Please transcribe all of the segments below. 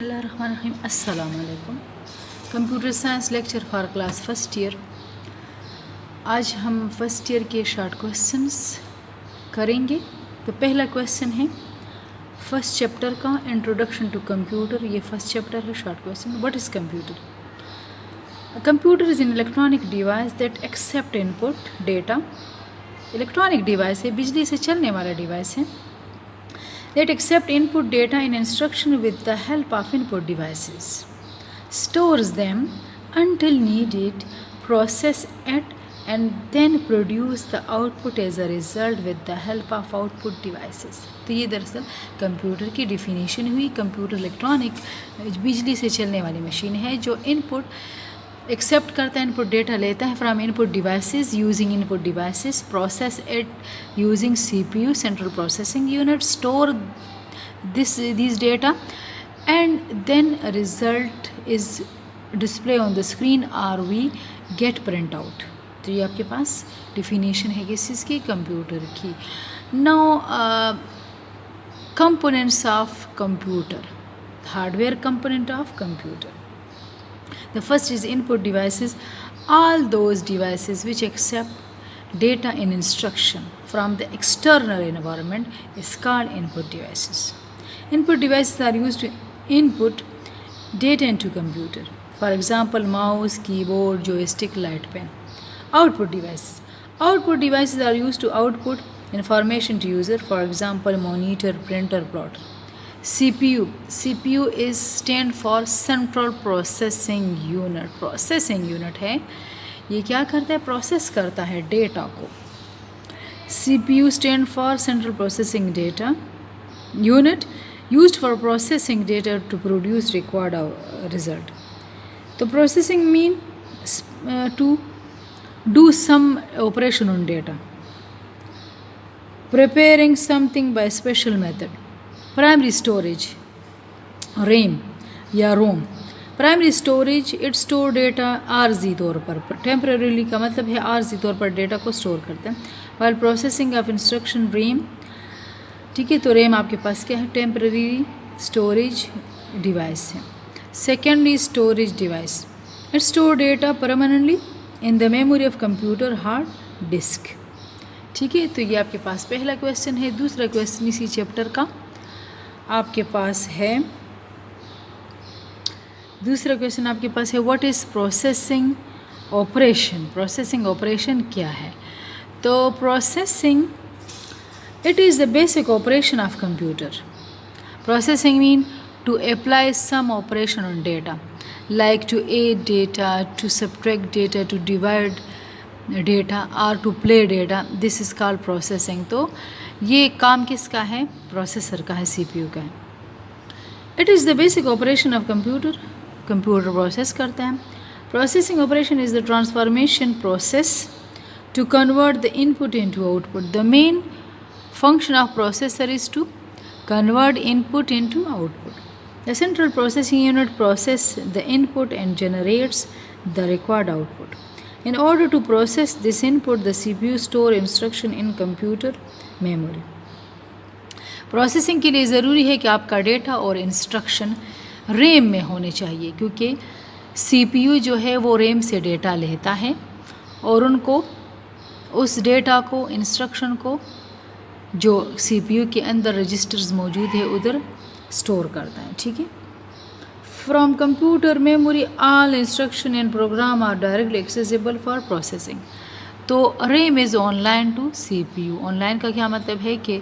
अस्सलामुअलैकुम। Computer science lecture for class first year. आज हम फर्स्ट ईयर के शॉर्ट क्वेश्चंस करेंगे। तो पहला क्वेश्चन है फर्स्ट चैप्टर का इंट्रोडक्शन टू कंप्यूटर। ये फर्स्ट चैप्टर है। Short question, what is computer? Computer is an electronic device that accept input data. Electronic device है, बिजली से चलने वाला डिवाइस है that accept input data in instruction with the help of input devices, stores them until needed, process it, and then produce the output as a result with the help of output devices। तो ये दरअसल computer की definition हुई। Computer electronic बिजली से चलने वाली machine है जो इनपुट एक्सेप्ट करता है, इनपुट डेटा लेता है from input devices, using input devices, process it using CPU central processing unit, store these data, and then a result is display on the screen or we get print out। तो ये आपके पास definition है किस चीज़ की? Computer की। Now components of computer, hardware component of computer. The first is input devices. All those devices which accept data in instruction from the external environment is called input devices. Input devices are used to input data into computer. For example, mouse, keyboard, joystick, light pen. Output devices. Output devices are used to output information to user. For example, monitor, printer, plotter. CPU is stand for Central Processing Unit। Processing unit है, ये क्या करता है? Process करता है data को। CPU stand for Central Processing Data Unit, used for processing data to produce required result। तो processing mean to do some operation on data, preparing something by special method। Primary storage RAM या ROM. Primary storage it store data आर्जी तौर पर, temporarily का मतलब है आर्जी तौर पर डेटा को स्टोर करते हैं। While processing of instruction RAM, ठीक है। तो रैम आपके पास क्या है? टेम्परेरी स्टोरेज डिवाइस है। Secondly storage device, it store data permanently in the memory of computer hard disk, ठीक है। तो ये आपके पास पहला क्वेश्चन है। दूसरा क्वेश्चन इसी चैप्टर का आपके पास है। दूसरा क्वेश्चन आपके पास है what is processing operation? Processing operation क्या है? तो processing it is the basic operation of computer. Processing mean to apply some operation on data, like to add data, to subtract data, to divide data और to play data. This is called processing. तो ये काम किसका है? Processor का है, CPU का है। It is the basic operation of computer. Computer process करता है। Processing operation is the transformation process to convert the input into output. The main function of processor is to convert input into output. The central processing unit process the input and generates the required output. In order to process this input, the CPU store instruction in computer memory। Processing के लिए ज़रूरी है कि आपका data और instruction RAM में होने चाहिए, क्योंकि CPU जो है वो रैम से डेटा लेता है और उनको उस डेटा को, इंस्ट्रक्शन को जो CPU के अंदर रजिस्टर्स मौजूद है उधर स्टोर करता है, ठीक है। From computer memory, all instruction and program are directly accessible for processing। तो RAM is online to CPU। Online का क्या मतलब है कि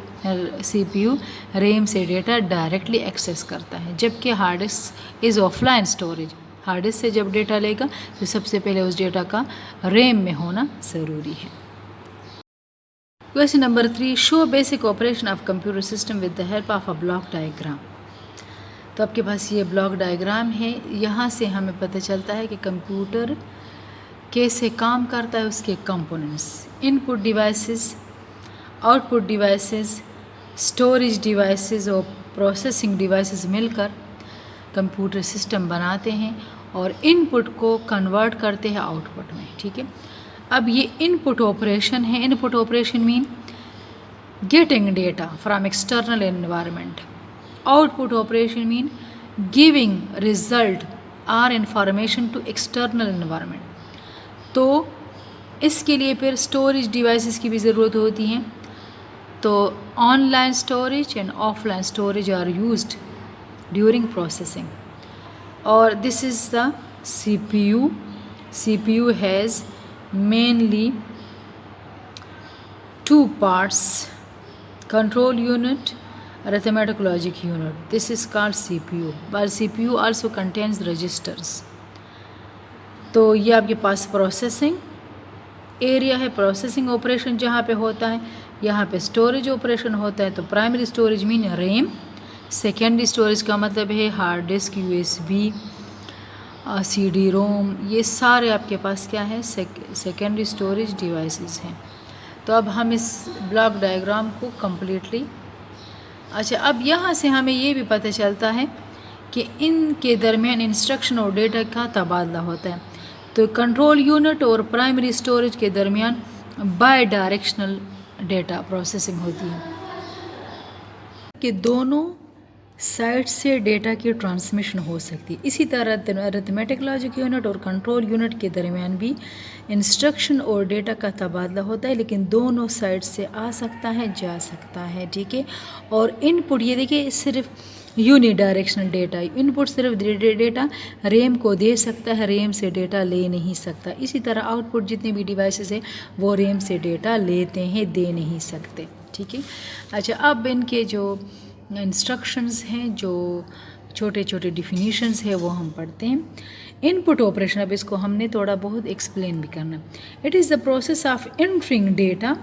CPU RAM से डेटा डायरेक्टली एक्सेस करता है, जबकि hard disk is offline storage. Hard disk से जब डेटा लेगा तो सबसे पहले उस डेटा का RAM में होना ज़रूरी है। Question number 3, show basic operation of computer system with the help of a block diagram. तो आपके पास ये ब्लॉक डायग्राम है। यहाँ से हमें पता चलता है कि कंप्यूटर कैसे काम करता है, उसके components, input devices, output devices, storage devices और प्रोसेसिंग डिवाइसेस मिलकर कंप्यूटर सिस्टम बनाते हैं और इनपुट को कन्वर्ट करते हैं आउटपुट में, ठीक है। अब ये इनपुट ऑपरेशन है। Input operation mean getting data from external environment. Output operation mean giving result or information to external environment. तो इसके लिए फिर स्टोरेज डिवाइसेस की भी ज़रूरत होती हैं। तो online storage and offline storage are used during processing. और this is the CPU. CPU has mainly two parts: control unit, arithmetic logic unit. This is called CPU, while CPU also contains registers. तो ये आपके पास processing area है, processing operation जहाँ पे होता है, यहाँ पे स्टोरेज ऑपरेशन होता है। तो primary storage mean RAM, secondary storage का मतलब है हार्ड डिस्क, USB, CD रोम, ये सारे आपके पास क्या है, सेकेंडरी स्टोरेज डिवाइसेस हैं। तो अब हम इस ब्लॉक डायग्राम को कम्प्लीटली, अच्छा अब यहाँ से हमें ये भी पता चलता है कि इनके दरमियान इंस्ट्रक्शन और डेटा का तबादला होता है। तो कंट्रोल यूनिट और प्राइमरी स्टोरेज के दरमियान बाय डायरेक्शनल डेटा प्रोसेसिंग होती है कि दोनों साइड से डेटा की ट्रांसमिशन हो सकती है। इसी तरह अरिथमेटिक लॉजिक यूनिट और कंट्रोल यूनिट के दरमियान भी इंस्ट्रक्शन और डेटा का तबादला होता है, लेकिन दोनों साइड से आ सकता है, जा सकता है, ठीक है। और इनपुट ये देखिए सिर्फ यूनि डायरेक्शनल डेटा, इनपुट सिर्फ डेटा रैम को दे सकता है, रैम से डेटा ले नहीं सकता। इसी तरह आउटपुट जितने भी डिवाइसेस हैं वो रैम से डेटा लेते हैं, दे नहीं सकते, ठीक है। अच्छा अब इनके जो इंस्ट्रक्शंस हैं, जो छोटे छोटे डिफिनीशंस है वो हम पढ़ते हैं। इनपुट ऑपरेशन, अब इसको हमने थोड़ा बहुत एक्सप्लेन भी करना। It is the process of entering data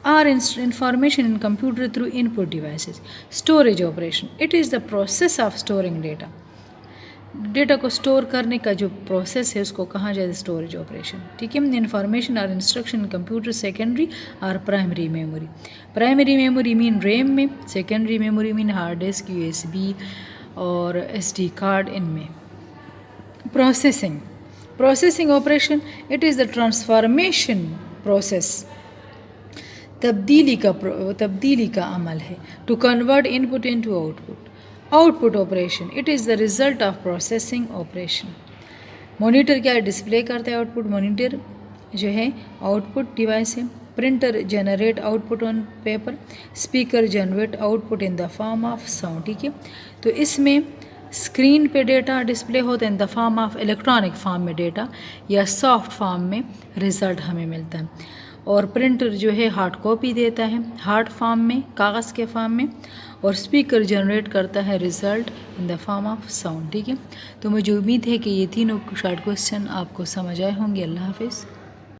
or information in computer through input devices. Storage operation, it is the process of storing data. Data को स्टोर करने का जो प्रोसेस है उसको कहा जाए स्टोरेज ऑपरेशन, ठीक है। इन्फॉर्मेशन और इंस्ट्रक्शन कंप्यूटर सेकेंडरी और primary memory. Primary memory mean RAM में, secondary memory mean hard disk, USB और SD कार्ड इनमें। Processing, processing operation, it is the transformation process, तब्दीली का अमल है। To convert input into output. Output operation, it is the result of processing operation. Monitor क्या display करता है, output monitor जो है आउटपुट डिवाइस है। Printer generate output on paper. Speaker generate output in the form of sound, ठीक है। तो इसमें स्क्रीन पे डेटा डिस्प्ले होता है in the form of electronic form में डेटा, या सॉफ्ट फॉर्म में रिज़ल्ट हमें मिलता है। और प्रिंटर जो है हार्ड कॉपी देता है हार्ड फॉर्म में, कागज़ के फॉर्म में। और स्पीकर जनरेट करता है result in the form of sound, ठीक है। तो मुझे उम्मीद है कि ये तीनों शॉर्ट क्वेश्चन आपको समझ आए होंगे। अल्लाह हाफिज़।